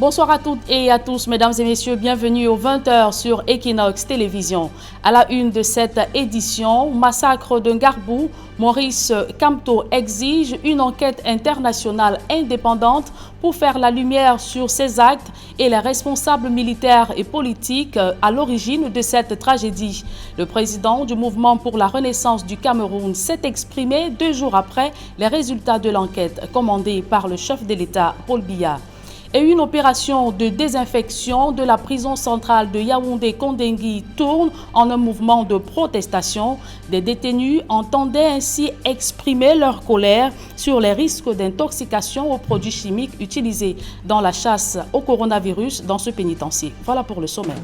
Bonsoir à toutes et à tous, mesdames et messieurs, bienvenue aux 20h sur Equinox Télévision. À la une de cette édition, massacre de Ngarbou, Maurice Kamto exige une enquête internationale indépendante pour faire la lumière sur ces actes et les responsables militaires et politiques à l'origine de cette tragédie. Le président du mouvement pour la renaissance du Cameroun s'est exprimé 2 jours après les résultats de l'enquête commandée par le chef de l'État, Paul Biya. Et une opération de désinfection de la prison centrale de Yaoundé-Kondengui tourne en un mouvement de protestation. Des détenus entendaient ainsi exprimer leur colère sur les risques d'intoxication aux produits chimiques utilisés dans la chasse au coronavirus dans ce pénitencier. Voilà pour le sommaire.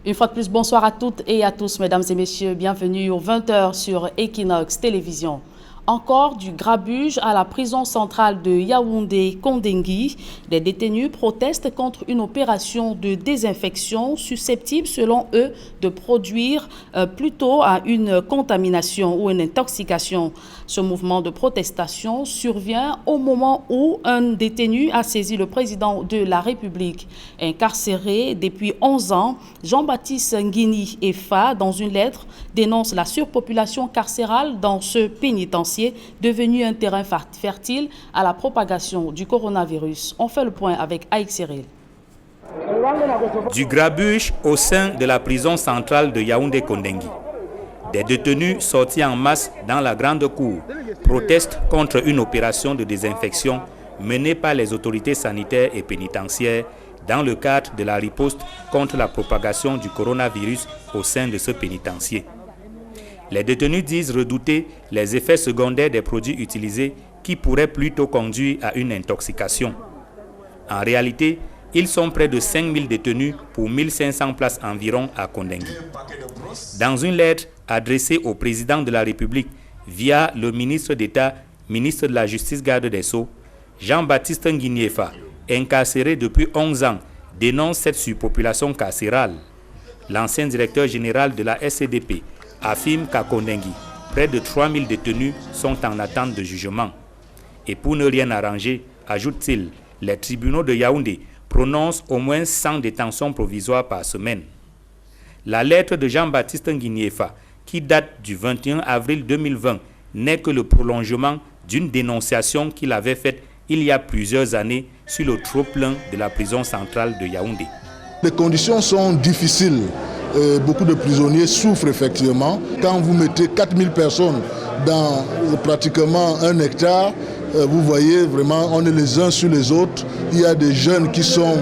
Une fois de plus, bonsoir à toutes et à tous, mesdames et messieurs. Bienvenue aux 20h sur Equinox Télévision. Encore du grabuge à la prison centrale de Yaoundé-Kondengui. Des détenus protestent contre une opération de désinfection susceptible, selon eux, de produire plutôt à une contamination ou une intoxication. Ce mouvement de protestation survient au moment où un détenu a saisi le président de la République. Incarcéré depuis 11 ans, Jean-Baptiste Nguini Efa, dans une lettre, dénonce la surpopulation carcérale dans ce pénitencier devenu un terrain fertile à la propagation du coronavirus. On fait le point avec Aïk Cyril. Du grabuge au sein de la prison centrale de Yaoundé-Kondengui. Des détenus sortis en masse dans la grande cour protestent contre une opération de désinfection menée par les autorités sanitaires et pénitentiaires dans le cadre de la riposte contre la propagation du coronavirus au sein de ce pénitencier. Les détenus disent redouter les effets secondaires des produits utilisés qui pourraient plutôt conduire à une intoxication. En réalité, ils sont près de 5000 détenus pour 1500 places environ à Kondengui. Dans une lettre adressée au président de la République via le ministre d'État, ministre de la Justice, garde des Sceaux, Jean-Baptiste Nguini Efa, incarcéré depuis 11 ans, dénonce cette surpopulation carcérale. L'ancien directeur général de la SCDP affirme qu'à Kondengui, près de 3000 détenus sont en attente de jugement. Et pour ne rien arranger, ajoute-t-il, les tribunaux de Yaoundé prononcent au moins 100 détentions provisoires par semaine. La lettre de Jean-Baptiste Nguini Efa, qui date du 21 avril 2020, n'est que le prolongement d'une dénonciation qu'il avait faite il y a plusieurs années sur le trop-plein de la prison centrale de Yaoundé. Les conditions sont difficiles. Beaucoup de prisonniers souffrent effectivement. Quand vous mettez 4000 personnes dans pratiquement 1 hectare, vous voyez vraiment, on est les uns sur les autres. Il y a des jeunes qui sont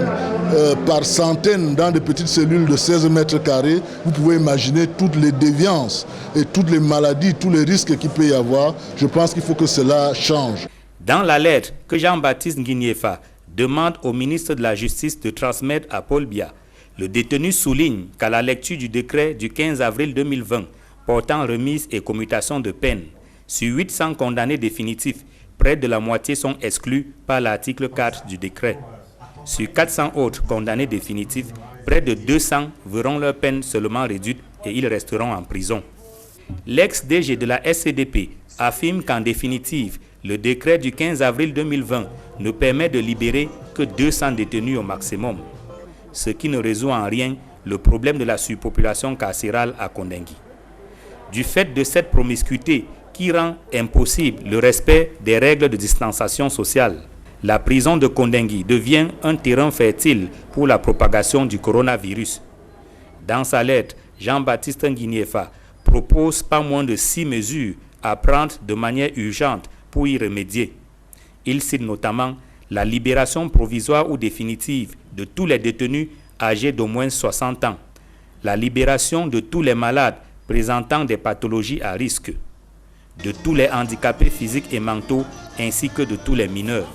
par centaines dans des petites cellules de 16 mètres carrés. Vous pouvez imaginer toutes les déviances et toutes les maladies, tous les risques qu'il peut y avoir. Je pense qu'il faut que cela change. Dans la lettre que Jean-Baptiste Nguini Efa demande au ministre de la Justice de transmettre à Paul Biya, le détenu souligne qu'à la lecture du décret du 15 avril 2020 portant remise et commutation de peine, sur 800 condamnés définitifs, près de la moitié sont exclus par l'article 4 du décret. Sur 400 autres condamnés définitifs, près de 200 verront leur peine seulement réduite et ils resteront en prison. L'ex-DG de la SCDP affirme qu'en définitive, le décret du 15 avril 2020 ne permet de libérer que 200 détenus au maximum, ce qui ne résout en rien le problème de la surpopulation carcérale à Kondengui. Du fait de cette promiscuité qui rend impossible le respect des règles de distanciation sociale, la prison de Kondengui devient un terrain fertile pour la propagation du coronavirus. Dans sa lettre, Jean-Baptiste Nguini Efa propose pas moins de 6 mesures à prendre de manière urgente pour y remédier. Il cite notamment la libération provisoire ou définitive de tous les détenus âgés d'au moins 60 ans, la libération de tous les malades présentant des pathologies à risque, de tous les handicapés physiques et mentaux ainsi que de tous les mineurs,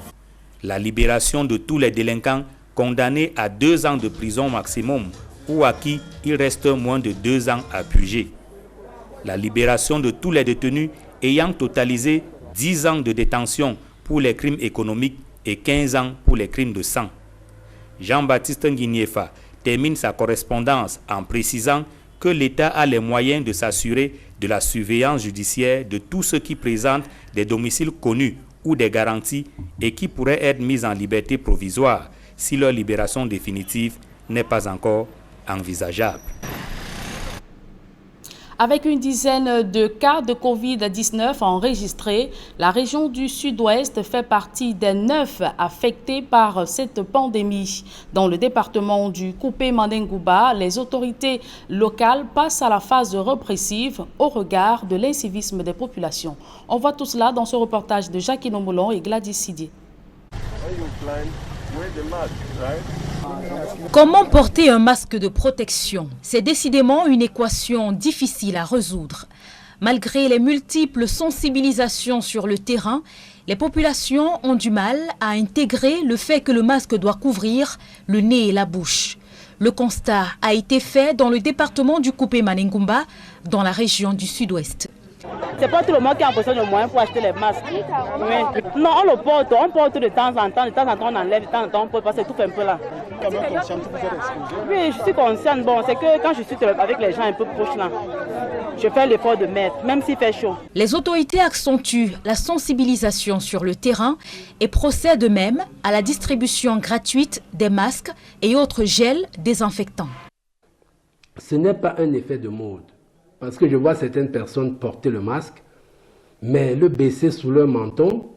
la libération de tous les délinquants condamnés à 2 ans de prison maximum ou à qui il reste moins de 2 ans à purger, la libération de tous les détenus ayant totalisé 10 ans de détention pour les crimes économiques et 15 ans pour les crimes de sang. Jean-Baptiste Nguini Efa termine sa correspondance en précisant que l'État a les moyens de s'assurer de la surveillance judiciaire de tous ceux qui présentent des domiciles connus ou des garanties et qui pourraient être mis en liberté provisoire si leur libération définitive n'est pas encore envisageable. Avec une dizaine de cas de Covid-19 enregistrés, la région du Sud-Ouest fait partie des 9 affectés par cette pandémie. Dans le département du Coupé-Mandingouba, les autorités locales passent à la phase répressive au regard de l'incivisme des populations. On voit tout cela dans ce reportage de Jacquino Moulon et Gladys Sidier. Comment porter un masque de protection? C'est décidément une équation difficile à résoudre. Malgré les multiples sensibilisations sur le terrain, les populations ont du mal à intégrer le fait que le masque doit couvrir le nez et la bouche. Le constat a été fait dans le département du Coupé-Mandingouba, dans la région du Sud-Ouest. C'est pas tout le monde qui a besoin de moyens pour acheter les masques. Oui. Non, on le porte, de temps en temps on enlève, de temps en temps on porte parce que tout fait un peu là. Oui, je suis consciente. Bon, c'est que quand je suis avec les gens un peu proches là, je fais l'effort de mettre, même s'il fait chaud. Les autorités accentuent la sensibilisation sur le terrain et procèdent même à la distribution gratuite des masques et autres gels désinfectants. Ce n'est pas un effet de mode. Parce que je vois certaines personnes porter le masque, mais le baisser sous leur menton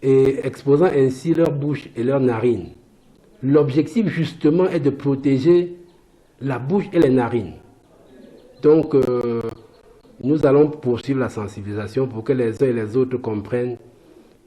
et exposant ainsi leur bouche et leurs narines. L'objectif justement est de protéger la bouche et les narines. Donc nous allons poursuivre la sensibilisation pour que les uns et les autres comprennent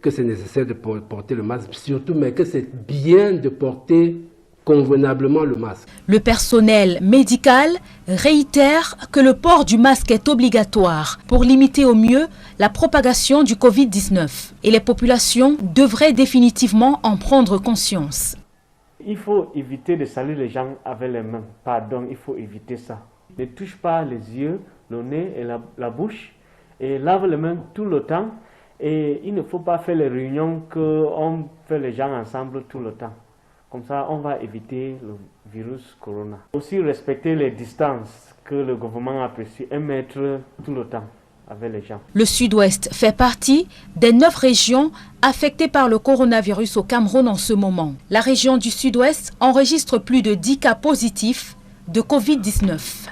que c'est nécessaire de porter le masque, surtout mais que c'est bien de porter convenablement le masque. Le personnel médical réitère que le port du masque est obligatoire pour limiter au mieux la propagation du Covid-19 et les populations devraient définitivement en prendre conscience. Il faut éviter de saluer les gens avec les mains. Pardon, il faut éviter ça. Ne touche pas les yeux, le nez et la bouche et lave les mains tout le temps. Et il ne faut pas faire les réunions qu'on fait les gens ensemble tout le temps. Comme ça, on va éviter le virus corona. Aussi respecter les distances que le gouvernement a précisé, 1 mètre tout le temps avec les gens. Le Sud-Ouest fait partie des 9 régions affectées par le coronavirus au Cameroun en ce moment. La région du Sud-Ouest enregistre plus de 10 cas positifs de Covid-19.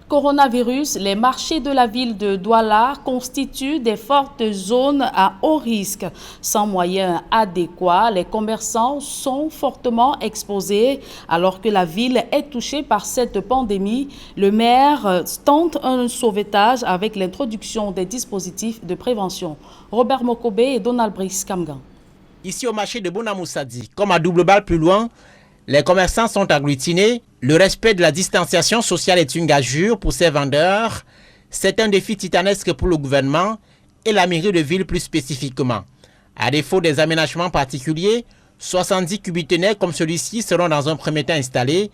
Coronavirus, les marchés de la ville de Douala constituent des fortes zones à haut risque. Sans moyens adéquats, les commerçants sont fortement exposés. Alors que la ville est touchée par cette pandémie, le maire tente un sauvetage avec l'introduction des dispositifs de prévention. Robert Mokobé et Donald Brice Kamgan. Ici au marché de Bonamoussadi, comme à double balle plus loin, les commerçants sont agglutinés. Le respect de la distanciation sociale est une gageure pour ces vendeurs. C'est un défi titanesque pour le gouvernement et la mairie de ville plus spécifiquement. À défaut des aménagements particuliers, 70 cubitonnaires comme celui-ci seront dans un premier temps installés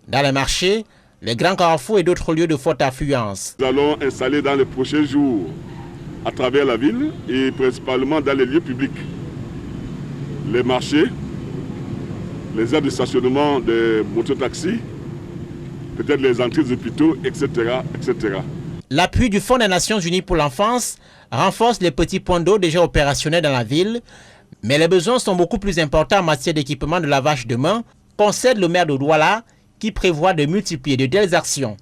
dans les marchés, les grands carrefours et d'autres lieux de forte affluence. Nous allons installer dans les prochains jours à travers la ville et principalement dans les lieux publics, les marchés, les aires de stationnement des mototaxis, peut-être les entrées des hôpitaux, etc., etc. L'appui du Fonds des Nations Unies pour l'enfance renforce les petits points d'eau déjà opérationnels dans la ville, mais les besoins sont beaucoup plus importants en matière d'équipement de lavage de mains, concède le maire de Douala, qui prévoit de multiplier de telles actions.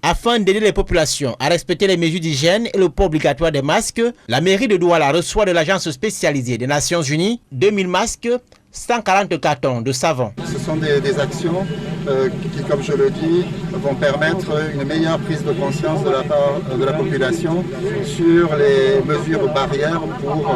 Afin d'aider les populations à respecter les mesures d'hygiène et le port obligatoire des masques, la mairie de Douala reçoit de l'Agence spécialisée des Nations Unies 2000 masques, 140 cartons de savon. Ce sont des actions qui, comme je le dis, vont permettre une meilleure prise de conscience de la part de la population sur les mesures barrières pour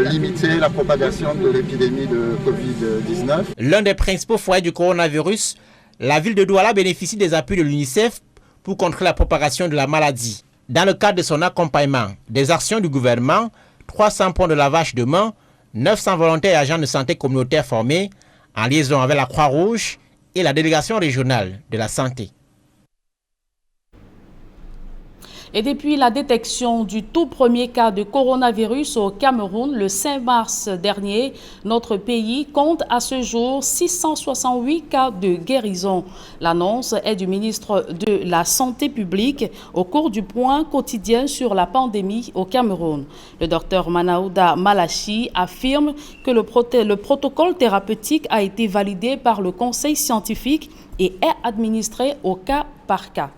limiter la propagation de l'épidémie de Covid-19. L'un des principaux foyers du coronavirus, la ville de Douala bénéficie des appuis de l'UNICEF pour contrer la propagation de la maladie. Dans le cadre de son accompagnement des actions du gouvernement, 300 points de lavage de mains, 900 volontaires et agents de santé communautaire formés en liaison avec la Croix-Rouge et la délégation régionale de la santé. Et depuis la détection du tout premier cas de coronavirus au Cameroun le 5 mars dernier, notre pays compte à ce jour 668 cas de guérison. L'annonce est du ministre de la Santé publique au cours du point quotidien sur la pandémie au Cameroun. Le docteur Manaouda Malachi affirme que le protocole thérapeutique a été validé par le conseil scientifique et est administré au cas par cas.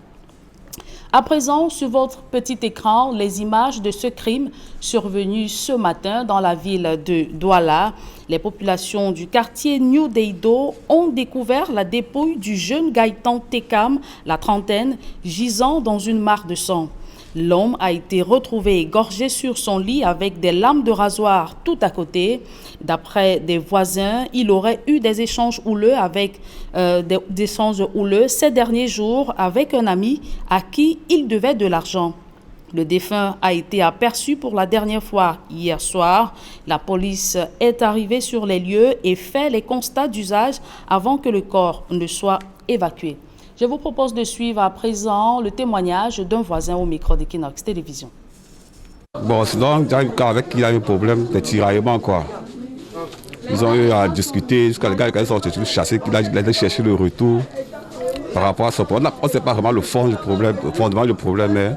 À présent, sur votre petit écran, les images de ce crime survenu ce matin dans la ville de Douala. Les populations du quartier New Deido ont découvert la dépouille du jeune Gaëtan Tekam, la trentaine, gisant dans une mare de sang. L'homme a été retrouvé égorgé sur son lit avec des lames de rasoir tout à côté. D'après des voisins, il aurait eu des échanges houleux ces derniers jours avec un ami à qui il devait de l'argent. Le défunt a été aperçu pour la dernière fois hier soir. La police est arrivée sur les lieux et fait les constats d'usage avant que le corps ne soit évacué. Je vous propose de suivre à présent le témoignage d'un voisin au micro d'Equinox Télévision. Bon, sinon, avec qui il y a eu un problème de tiraillement, quoi. Ils ont eu à discuter jusqu'à les gars qui sont chassés, qu'il a allé chercher le retour par rapport à ce problème. On ne sait pas vraiment le fond du problème, le fondement du problème, mais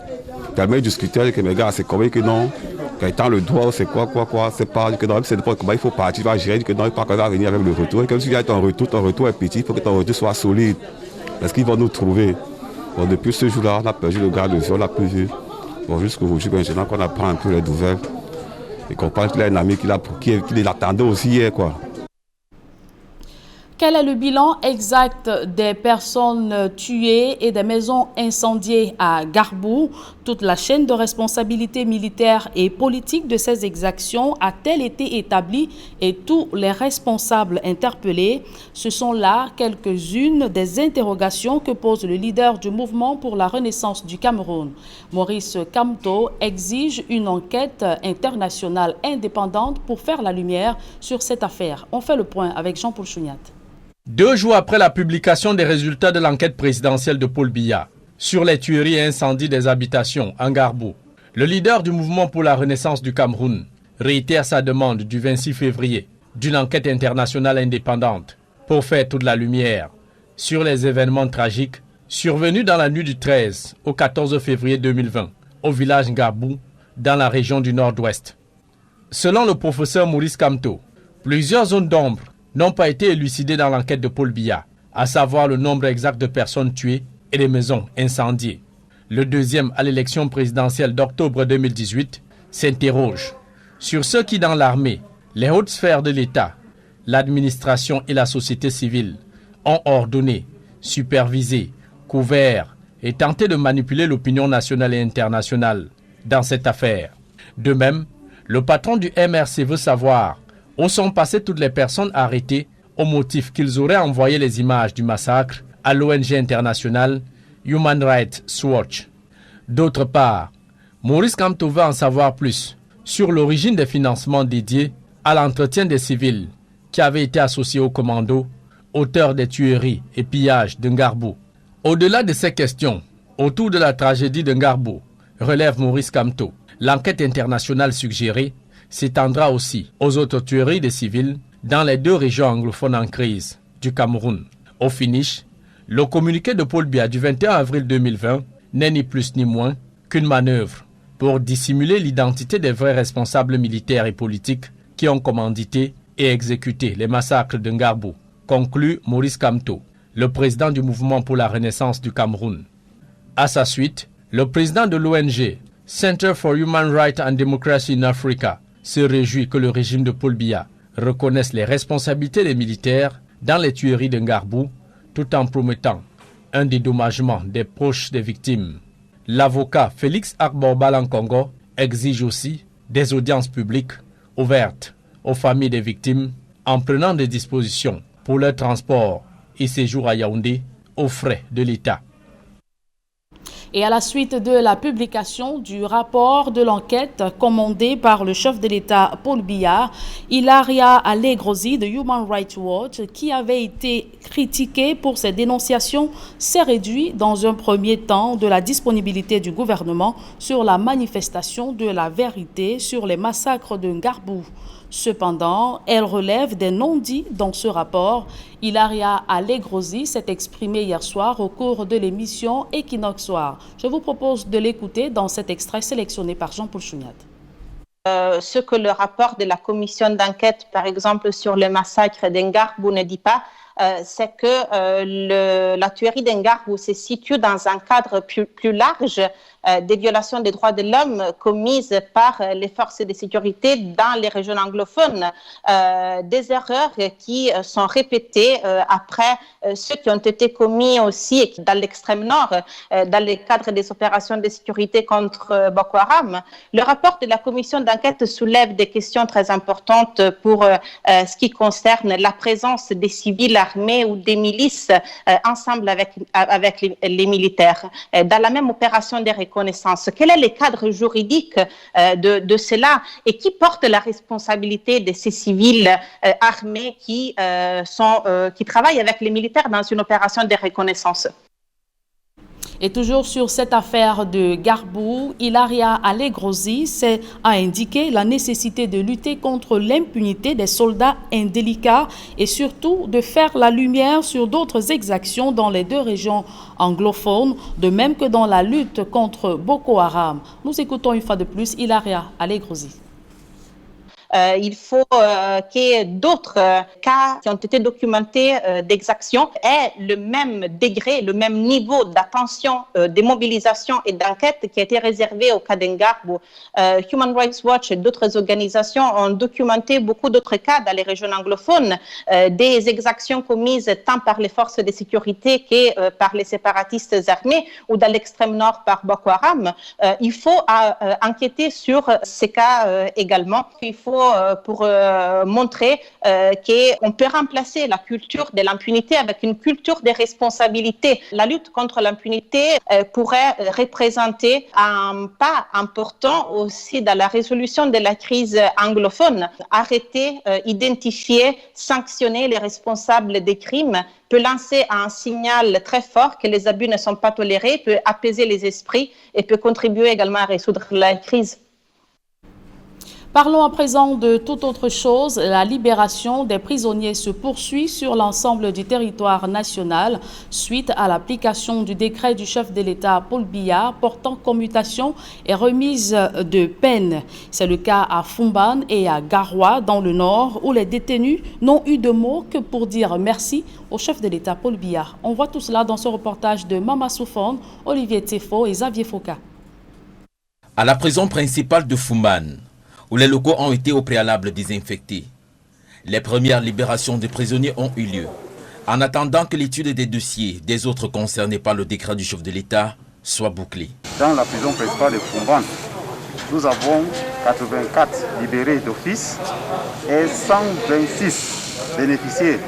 tellement ils discutaient avec mes gars, c'est comme que non, quand il tend le doigt, c'est quoi, c'est pas, que non, c'est comment il faut partir, il va gérer, que non, il va venir avec le retour. Et comme s'il y a ton retour est petit, il faut que ton retour soit solide. Parce qu'ils vont nous trouver. Bon, depuis ce jour-là, on a perdu le gars de vie, on l'a plus vu. Bon, jusqu'aujourd'hui, maintenant qu'on apprend un peu les nouvelles, et qu'on parle qu'il a un ami qui l'attendait aussi hier, quoi. Quel est le bilan exact des personnes tuées et des maisons incendiées à Garbou? Toute la chaîne de responsabilité militaire et politique de ces exactions a-t-elle été établie et tous les responsables interpellés? Ce sont là quelques-unes des interrogations que pose le leader du mouvement pour la renaissance du Cameroun. Maurice Kamto exige une enquête internationale indépendante pour faire la lumière sur cette affaire. On fait le point avec Jean-Paul Chouniat. 2 jours après la publication des résultats de l'enquête présidentielle de Paul Biya sur les tueries et incendies des habitations en Garbou, le leader du mouvement pour la renaissance du Cameroun réitère sa demande du 26 février d'une enquête internationale indépendante pour faire toute la lumière sur les événements tragiques survenus dans la nuit du 13 au 14 février 2020 au village Garbou dans la région du Nord-Ouest. Selon le professeur Maurice Kamto, plusieurs zones d'ombre n'ont pas été élucidés dans l'enquête de Paul Biya, à savoir le nombre exact de personnes tuées et les maisons incendiées. Le deuxième à l'élection présidentielle d'octobre 2018 s'interroge sur ceux qui, dans l'armée, les hautes sphères de l'État, l'administration et la société civile, ont ordonné, supervisé, couvert et tenté de manipuler l'opinion nationale et internationale dans cette affaire. De même, le patron du MRC veut savoir où sont passées toutes les personnes arrêtées au motif qu'ils auraient envoyé les images du massacre à l'ONG internationale Human Rights Watch. D'autre part, Maurice Kamto veut en savoir plus sur l'origine des financements dédiés à l'entretien des civils qui avaient été associés aux commandos, auteurs des tueries et pillages de Garbou. Au-delà de ces questions, autour de la tragédie de Garbou, relève Maurice Kamto, l'enquête internationale suggérée s'étendra aussi aux autres tueries des civils dans les 2 régions anglophones en crise du Cameroun. Au finish, le communiqué de Paul Biya du 21 avril 2020 n'est ni plus ni moins qu'une manœuvre pour dissimuler l'identité des vrais responsables militaires et politiques qui ont commandité et exécuté les massacres de Garbou, conclut Maurice Kamto, le président du mouvement pour la renaissance du Cameroun. À sa suite, le président de l'ONG Center for Human Rights and Democracy in Africa se réjouit que le régime de Paul Biya reconnaisse les responsabilités des militaires dans les tueries de Garbou, tout en promettant un dédommagement des proches des victimes. L'avocat Félix Akborbalan-Congo exige aussi des audiences publiques ouvertes aux familles des victimes en prenant des dispositions pour leur transport et séjour à Yaoundé aux frais de l'État. Et à la suite de la publication du rapport de l'enquête commandé par le chef de l'État Paul Biya, Ilaria Alegrosi de Human Rights Watch, qui avait été critiqué pour ses dénonciations, s'est réduit dans un premier temps de la disponibilité du gouvernement sur la manifestation de la vérité sur les massacres de Ngarbou. Cependant, elle relève des non-dits dans ce rapport. Ilaria Alegrosi s'est exprimée hier soir au cours de l'émission Equinox Soir. Je vous propose de l'écouter dans cet extrait sélectionné par Jean-Paul Chouniat. Ce que le rapport de la commission d'enquête, par exemple, sur le massacre d'Ngarbou ne dit pas, c'est que la tuerie d'Ngarbou se situe dans un cadre plus large des violations des droits de l'homme commises par les forces de sécurité dans les régions anglophones, des erreurs qui sont répétées après ceux qui ont été commis aussi dans l'extrême nord, dans le cadre des opérations de sécurité contre Boko Haram. Le rapport de la commission d'enquête soulève des questions très importantes pour ce qui concerne la présence des civils armés ou des milices ensemble avec les militaires dans la même opération de reconnaissance. Quel est le cadre juridique de cela et qui porte la responsabilité de ces civils armés qui travaillent avec les militaires dans une opération de reconnaissance? Et toujours sur cette affaire de Ngarbou, Ilaria Alegrosi a indiqué la nécessité de lutter contre l'impunité des soldats indélicats et surtout de faire la lumière sur d'autres exactions dans les deux régions anglophones, de même que dans la lutte contre Boko Haram. Nous écoutons une fois de plus Ilaria Alegrosi. Il faut que d'autres cas qui ont été documentés d'exactions aient le même degré, le même niveau d'attention, de mobilisation et d'enquête qui a été réservé au cas d'Ngarbou. Human Rights Watch et d'autres organisations ont documenté beaucoup d'autres cas dans les régions anglophones, des exactions commises tant par les forces de sécurité que par les séparatistes armés ou dans l'extrême nord par Boko Haram. Il faut enquêter sur ces cas également. Il faut pour montrer qu'on peut remplacer la culture de l'impunité avec une culture de responsabilité. La lutte contre l'impunité pourrait représenter un pas important aussi dans la résolution de la crise anglophone. Arrêter, identifier, sanctionner les responsables des crimes peut lancer un signal très fort que les abus ne sont pas tolérés, peut apaiser les esprits et peut contribuer également à résoudre la crise. Parlons à présent de toute autre chose. La libération des prisonniers se poursuit sur l'ensemble du territoire national suite à l'application du décret du chef de l'État Paul Biya portant commutation et remise de peine. C'est le cas à Fumban et à Garoua dans le nord où les détenus n'ont eu de mots que pour dire merci au chef de l'État Paul Biya. On voit tout cela dans ce reportage de Mama Soufone, Olivier Tefo et Xavier Foka. À la prison principale de Fumban, où les locaux ont été au préalable désinfectés. Les premières libérations des prisonniers ont eu lieu, en attendant que l'étude des dossiers des autres concernés par le décret du chef de l'État soit bouclée. Dans la prison principale de Fumban, nous avons 84 libérés d'office et 126 bénéficiaires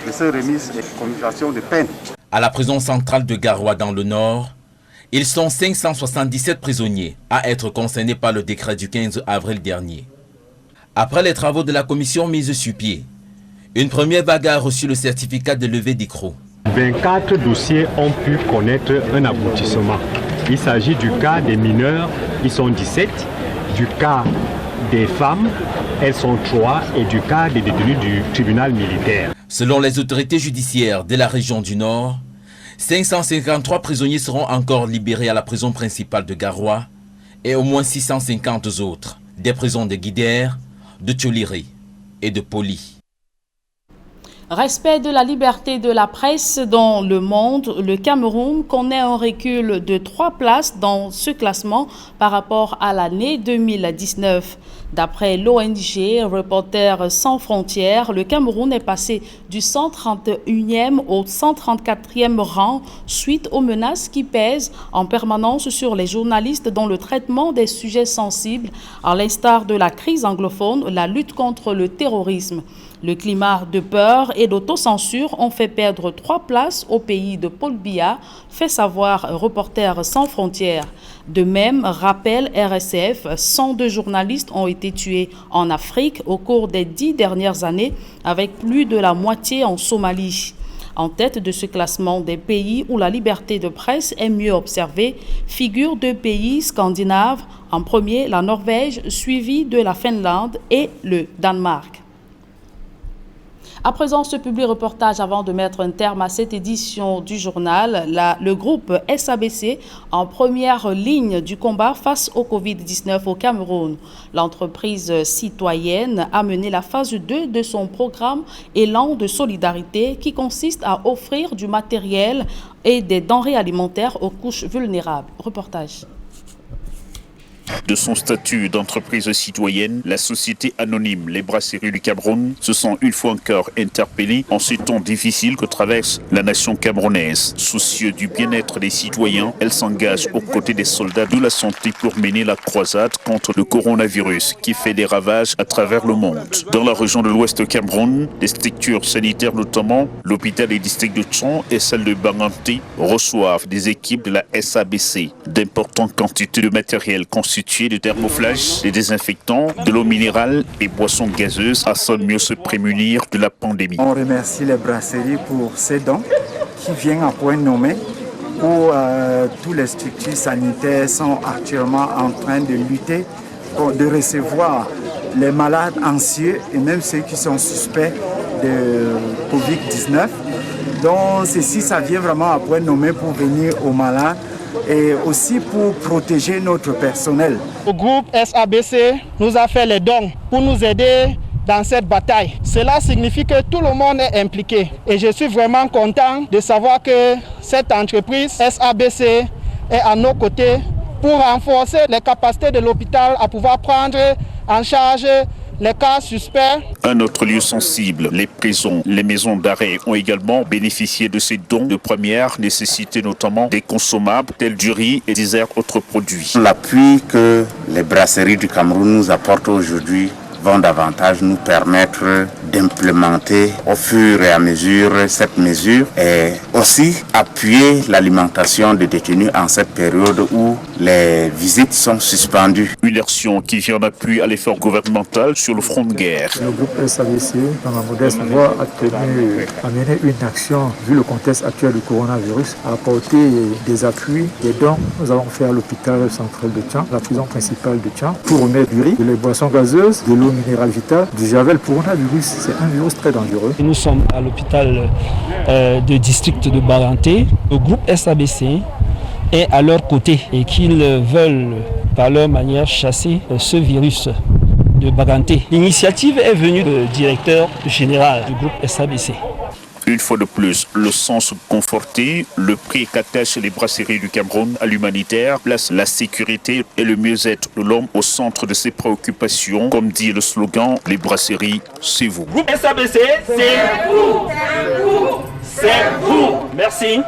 de ces remises et commutation de peine. À la prison centrale de Garoua dans le nord, ils sont 577 prisonniers à être concernés par le décret du 15 avril dernier. Après les travaux de la commission mise sur pied, une première vague a reçu le certificat de levée d'écrou. 24 dossiers ont pu connaître un aboutissement. Il s'agit du cas des mineurs, ils sont 17, du cas des femmes, elles sont 3, et du cas des détenus du tribunal militaire. Selon les autorités judiciaires de la région du Nord, 553 prisonniers seront encore libérés à la prison principale de Garoua et au moins 650 autres des prisons de Guidère, de Tcholiri et de Poli. Respect de la liberté de la presse dans le monde, le Cameroun connaît un recul de 3 places dans ce classement par rapport à l'année 2019. D'après l'ONG Reporters sans frontières, le Cameroun est passé du 131e au 134e rang suite aux menaces qui pèsent en permanence sur les journalistes dans le traitement des sujets sensibles, à l'instar de la crise anglophone, la lutte contre le terrorisme. Le climat de peur et d'autocensure ont fait perdre 3 places au pays de Paul Biya, fait savoir Reporters sans frontières. De même, rappelle RSF, 102 journalistes ont été tués en Afrique au cours des 10 dernières années, avec plus de la moitié en Somalie. En tête de ce classement des pays où la liberté de presse est mieux observée, figurent 2 pays scandinaves. En premier, la Norvège, suivi de la Finlande et le Danemark. À présent, ce public reportage avant de mettre un terme à cette édition du journal. Le groupe SABC en première ligne du combat face au Covid-19 au Cameroun. L'entreprise citoyenne a mené la phase 2 de son programme Élan de solidarité qui consiste à offrir du matériel et des denrées alimentaires aux couches vulnérables. Reportage. De son statut d'entreprise citoyenne, la société anonyme Les Brasseries du Cameroun se sent une fois encore interpellée en ces temps difficiles que traverse la nation camerounaise. Soucieux du bien-être des citoyens, elle s'engage aux côtés des soldats de la santé pour mener la croisade contre le coronavirus qui fait des ravages à travers le monde. Dans la région de l'ouest du Cameroun, des structures sanitaires notamment l'hôpital des districts de Tchon et celle de Banganté reçoivent des équipes de la SABC. D'importantes quantités de matériel constitué de thermoflages, des désinfectants, de l'eau minérale et boissons gazeuses afin de mieux se prémunir de la pandémie. On remercie les brasseries pour ces dons qui viennent à point nommé où toutes les structures sanitaires sont actuellement en train de lutter pour de recevoir les malades anxieux et même ceux qui sont suspects de Covid-19. Donc ceci, ça vient vraiment à point nommé pour venir aux malades et aussi pour protéger notre personnel. Le groupe SABC nous a fait les dons pour nous aider dans cette bataille. Cela signifie que tout le monde est impliqué et je suis vraiment content de savoir que cette entreprise SABC est à nos côtés pour renforcer les capacités de l'hôpital à pouvoir prendre en charge les cas suspects. Un autre lieu sensible, les prisons, les maisons d'arrêt ont également bénéficié de ces dons de première nécessité, notamment des consommables tels du riz et divers autres produits. L'appui que les brasseries du Cameroun nous apportent aujourd'hui vont davantage nous permettre d'implémenter au fur et à mesure cette mesure et aussi appuyer l'alimentation des détenus en cette période où les visites sont suspendues. Une action qui vient en appui à l'effort gouvernemental sur le front de guerre. Le groupe SABC, dans ma modeste voix, a tenu à mener une action, vu le contexte actuel du coronavirus, à apporter des appuis, des dons. Nous allons faire l'hôpital central de Tcham, la prison principale de Tcham, pour remettre du riz, des boissons gazeuses, de l'eau minérale vitale, du javel. Pour coronavirus, c'est un virus très dangereux. Nous sommes à l'hôpital de district de Baranté. Le groupe SABC est à leur côté et qu'ils veulent par leur manière chasser ce virus de Baranté. L'initiative est venue du directeur général du groupe SABC. Une fois de plus, le sens conforté, le prix qu'attachent les brasseries du Cameroun à l'humanitaire place la sécurité et le mieux-être de l'homme au centre de ses préoccupations. Comme dit le slogan, les brasseries, c'est vous. Groupe SABC, c'est vous. C'est vous. Merci.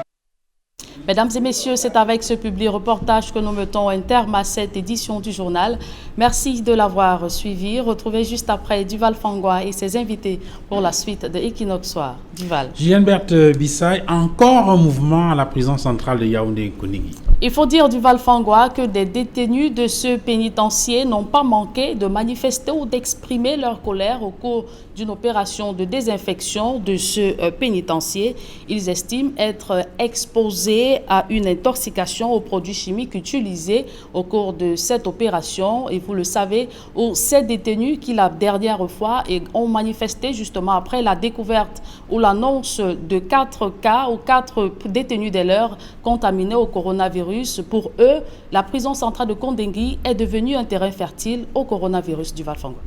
Mesdames et messieurs, c'est avec ce public reportage que nous mettons un terme à cette édition du journal. Merci de l'avoir suivi. Retrouvez juste après Duval Fangwa et ses invités pour la suite de Equinox Soir. Duval. Gilbert Bissay, encore un mouvement à la prison centrale de Yaoundé-Konigui. Il faut dire Duval Fangwa que des détenus de ce pénitencier n'ont pas manqué de manifester ou d'exprimer leur colère au cours d'une opération de désinfection de ce pénitencier. Ils estiment être exposés à une intoxication aux produits chimiques utilisés au cours de cette opération. Et vous le savez, ces détenus qui la dernière fois ont manifesté justement après la découverte ou l'annonce de 4 cas ou 4 détenus des leurs contaminés au coronavirus. Pour eux, la prison centrale de Kondengui est devenue un terrain fertile au coronavirus. Duval Fangwa.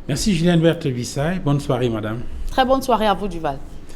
Merci Julien Berthe Bissay. Bonne soirée, madame. Très bonne soirée à vous, Duval.